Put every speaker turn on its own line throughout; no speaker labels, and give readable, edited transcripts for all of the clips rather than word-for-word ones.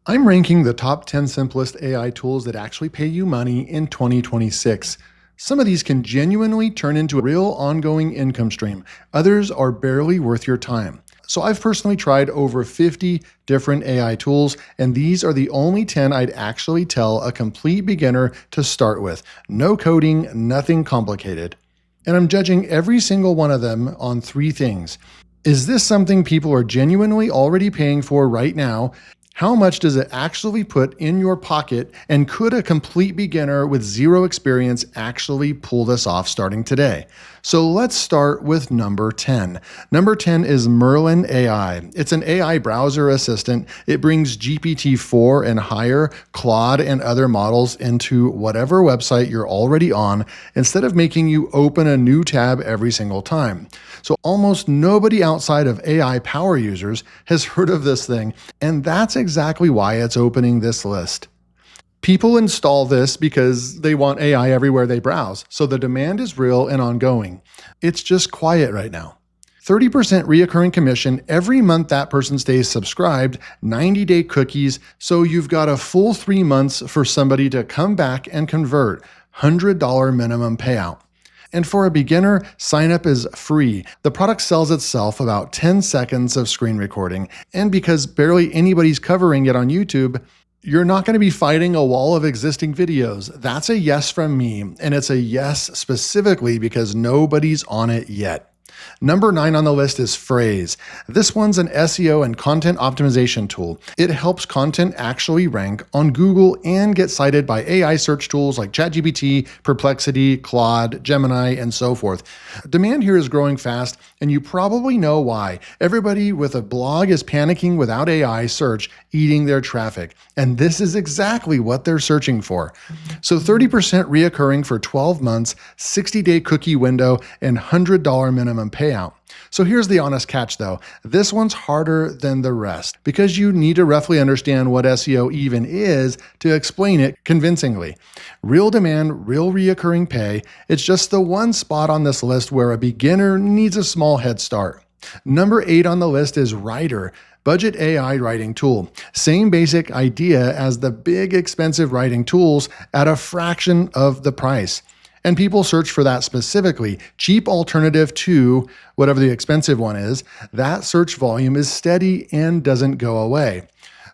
I'm ranking the top 10 simplest AI tools that actually pay you money in 2026. Some of these can genuinely turn into a real ongoing income stream. Others are barely worth your time. So I've personally tried over 50 different AI tools, and these are the only 10 I'd actually tell a complete beginner to start with. No coding, nothing complicated. And I'm judging every single one of them on three things. Is this something people are genuinely already paying for right now? How much does it actually put in your pocket? And could a complete beginner with zero experience actually pull this off starting today? So let's start with number 10. Number 10 is Merlin AI. It's an AI browser assistant. It brings GPT-4 and higher, Claude and other models into whatever website you're already on instead of making you open a new tab every single time. So almost nobody outside of AI power users has heard of this thing, and that's exactly why it's opening this list. People install this because they want AI everywhere they browse, so the demand is real and ongoing. It's just quiet right now. 30% reoccurring commission every month that person stays subscribed, 90-day cookies, so you've got a full 3 months for somebody to come back and convert, $100 minimum payout. And for a beginner, sign up is free. The product sells itself about 10 seconds of screen recording. And because barely anybody's covering it on YouTube, you're not going to be fighting a wall of existing videos. That's a yes from me. And it's a yes specifically because nobody's on it yet. Number 9 on the list is Phrase. This one's an SEO and content optimization tool. It helps content actually rank on Google and get cited by AI search tools like ChatGPT, Perplexity, Claude, Gemini, and so forth. Demand here is growing fast, and you probably know why. Everybody with a blog is panicking without AI search eating their traffic, and this is exactly what they're searching for. So 30% reoccurring for 12 months, 60-day cookie window, and $100 minimum payout. So here's the honest catch though. This one's harder than the rest because you need to roughly understand what SEO even is to explain it convincingly. Real demand, real reoccurring pay. It's just the one spot on this list where a beginner needs a small head start. Number 8 on the list is Writer. Budget AI writing tool. Same basic idea as the big expensive writing tools at a fraction of the price. And people search for that specifically. Cheap alternative to whatever the expensive one is. That search volume is steady and doesn't go away.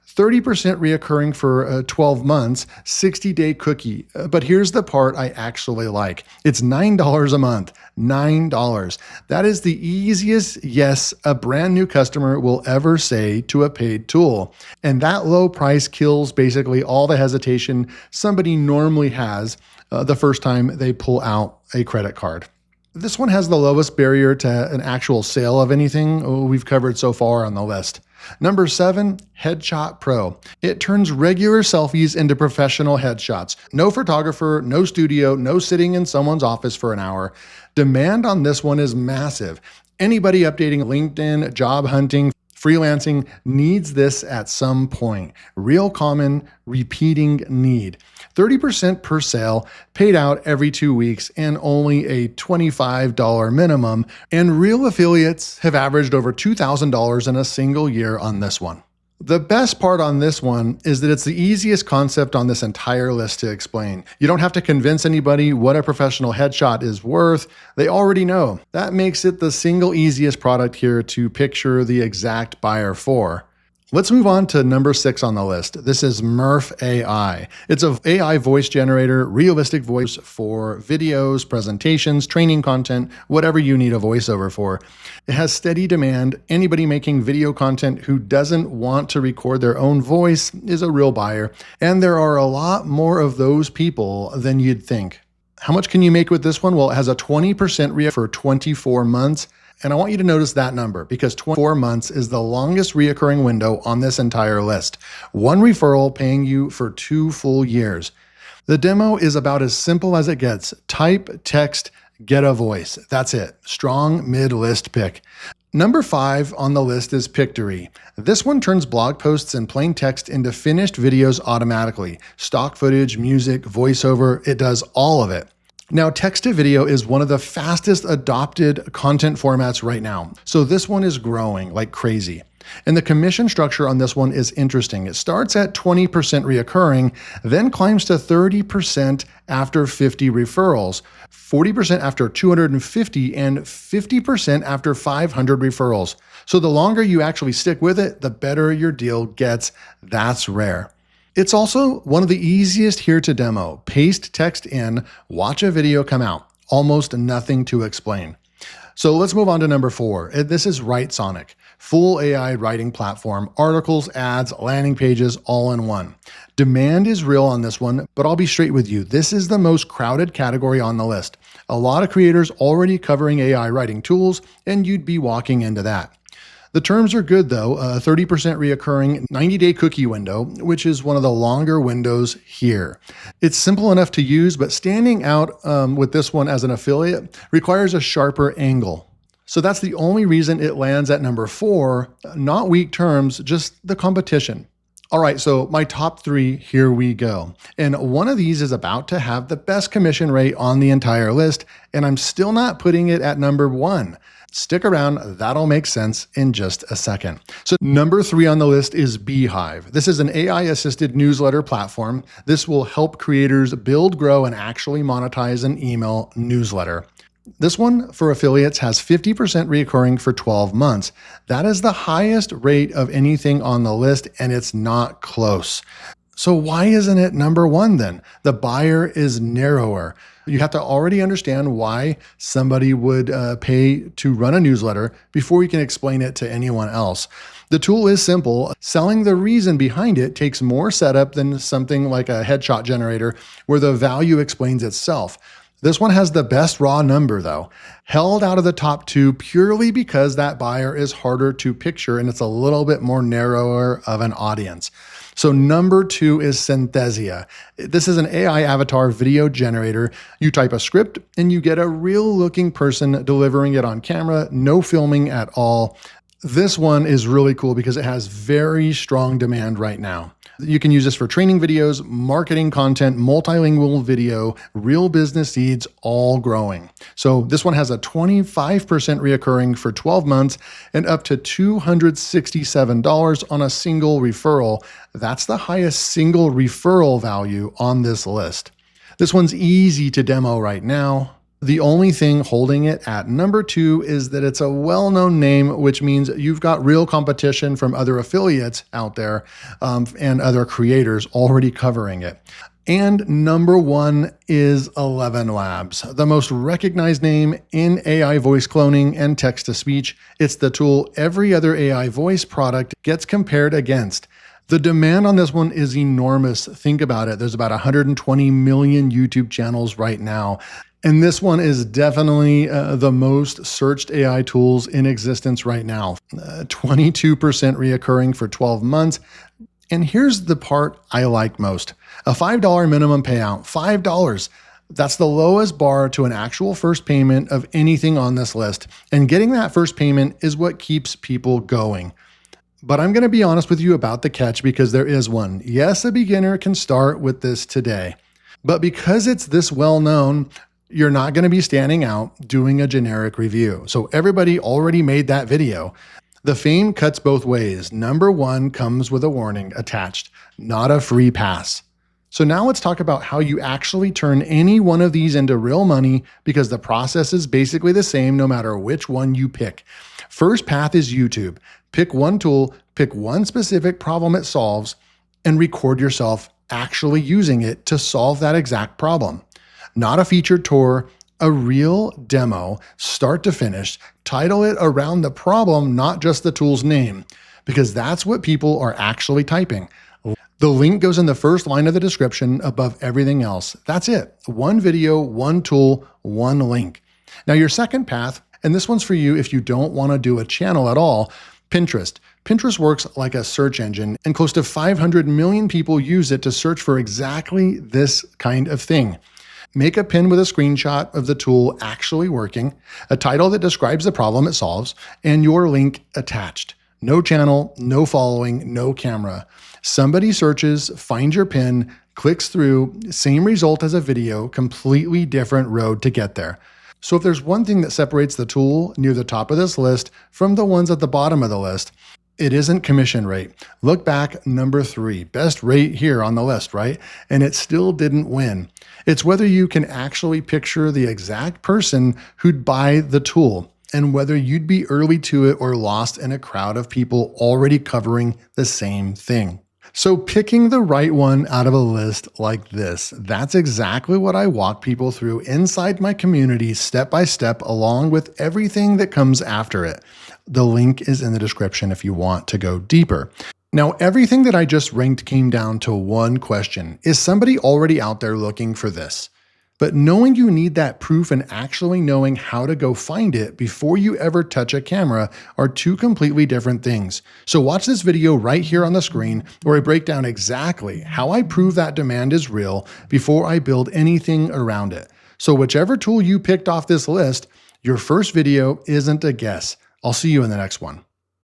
30% reoccurring for 12 months, 60-day cookie. But here's the part I actually like. It's $9 a month, $9. That is the easiest yes a brand new customer will ever say to a paid tool. And that low price kills basically all the hesitation somebody normally has the first time they pull out a credit card. This one has the lowest barrier to an actual sale of anything we've covered so far on the list. Number 7, Headshot Pro. It turns regular selfies into professional headshots. No photographer, no studio, no sitting in someone's office for an hour. Demand on this one is massive. Anybody updating LinkedIn, job hunting, freelancing needs this at some point. Real common, repeating need. 30% per sale, paid out every 2 weeks, and only a $25 minimum. And real affiliates have averaged over $2,000 in a single year on this one. The best part on this one is that it's the easiest concept on this entire list to explain. You don't have to convince anybody what a professional headshot is worth. They already know. That makes it the single easiest product here to picture the exact buyer for. Let's move on to number 6 on the list. This is Murf AI. It's an AI voice generator, realistic voice for videos, presentations, training content, whatever you need a voiceover for. It has steady demand. Anybody making video content who doesn't want to record their own voice is a real buyer. And there are a lot more of those people than you'd think. How much can you make with this one? Well, it has a 20% for 24 months. And I want you to notice that number because 24 months is the longest reoccurring window on this entire list. One referral paying you for 2 full years. The demo is about as simple as it gets. Type, text, get a voice. That's it. Strong mid-list pick. Number 5 on the list is Pictory. This one turns blog posts and plain text into finished videos automatically. Stock footage, music, voiceover, it does all of it. Now, text to video is one of the fastest adopted content formats right now. So this one is growing like crazy. And the commission structure on this one is interesting. It starts at 20% reoccurring, then climbs to 30% after 50 referrals, 40% after 250, and 50% after 500 referrals. So the longer you actually stick with it, the better your deal gets. That's rare. It's also one of the easiest here to demo. Paste text in, watch a video come out. Almost nothing to explain. So let's move on to number 4. This is WriteSonic, full AI writing platform, articles, ads, landing pages, all in one. Demand is real on this one, but I'll be straight with you. This is the most crowded category on the list. A lot of creators already covering AI writing tools, and you'd be walking into that. The terms are good though, a 30% reoccurring 90-day cookie window, which is one of the longer windows here. It's simple enough to use, but standing out with this one as an affiliate requires a sharper angle. So that's the only reason it lands at number 4, not weak terms, just the competition. All right, so my top 3, here we go. And one of these is about to have the best commission rate on the entire list, and I'm still not putting it at number 1. Stick around, that'll make sense in just a second. So number 3 on the list is Beehive. This is an AI-assisted newsletter platform. This will help creators build, grow, and actually monetize an email newsletter. This one for affiliates has 50% reoccurring for 12 months. That is the highest rate of anything on the list, and it's not close. So why isn't it number 1 then? The buyer is narrower. You have to already understand why somebody would pay to run a newsletter before you can explain it to anyone else. The tool is simple. Selling the reason behind it takes more setup than something like a headshot generator where the value explains itself. This one has the best raw number though, held out of the top 2 purely because that buyer is harder to picture and it's a little bit more narrower of an audience. So number 2 is Synthesia. This is an AI avatar video generator. You type a script and you get a real looking person delivering it on camera, no filming at all. This one is really cool because it has very strong demand right now. You can use this for training videos, marketing content, multilingual video, real business needs, all growing. So this one has a 25% reoccurring for 12 months and up to $267 on a single referral. That's the highest single referral value on this list. This one's easy to demo right now. The only thing holding it at number 2 is that it's a well-known name, which means you've got real competition from other affiliates out there and other creators already covering it. And number 1 is ElevenLabs, the most recognized name in AI voice cloning and text-to-speech. It's the tool every other AI voice product gets compared against. The demand on this one is enormous. Think about it. There's about 120 million YouTube channels right now. And this one is definitely the most searched AI tools in existence right now. 22% reoccurring for 12 months. And here's the part I like most. A $5 minimum payout, $5. That's the lowest bar to an actual first payment of anything on this list. And getting that first payment is what keeps people going. But I'm going to be honest with you about the catch because there is one. Yes, a beginner can start with this today. But because it's this well known, you're not going to be standing out doing a generic review. So everybody already made that video. The fame cuts both ways. Number 1 comes with a warning attached, not a free pass. So now let's talk about how you actually turn any one of these into real money because the process is basically the same no matter which one you pick. First path is YouTube. Pick one tool, pick one specific problem it solves, and record yourself actually using it to solve that exact problem. Not a featured tour, a real demo, start to finish, title it around the problem, not just the tool's name, because that's what people are actually typing. The link goes in the first line of the description above everything else. That's it. One video, one tool, one link. Now your second path, and this one's for you if you don't want to do a channel at all, Pinterest. Pinterest works like a search engine and close to 500 million people use it to search for exactly this kind of thing. Make a pin with a screenshot of the tool actually working, a title that describes the problem it solves, and your link attached. No channel, no following, no camera. Somebody searches, finds your pin, clicks through, same result as a video, completely different road to get there. So if there's one thing that separates the tool near the top of this list from the ones at the bottom of the list, It isn't commission rate. Look back, number 3, best rate here on the list, right? And it still didn't win. It's whether you can actually picture the exact person who'd buy the tool and whether you'd be early to it or lost in a crowd of people already covering the same thing. So picking the right one out of a list like this, that's exactly what I walk people through inside my community step by step, along with everything that comes after it. The link is in the description if you want to go deeper. Now, everything that I just ranked came down to one question. Is somebody already out there looking for this? But knowing you need that proof and actually knowing how to go find it before you ever touch a camera are two completely different things. So watch this video right here on the screen where I break down exactly how I prove that demand is real before I build anything around it. So whichever tool you picked off this list, your first video isn't a guess. I'll see you in the next one.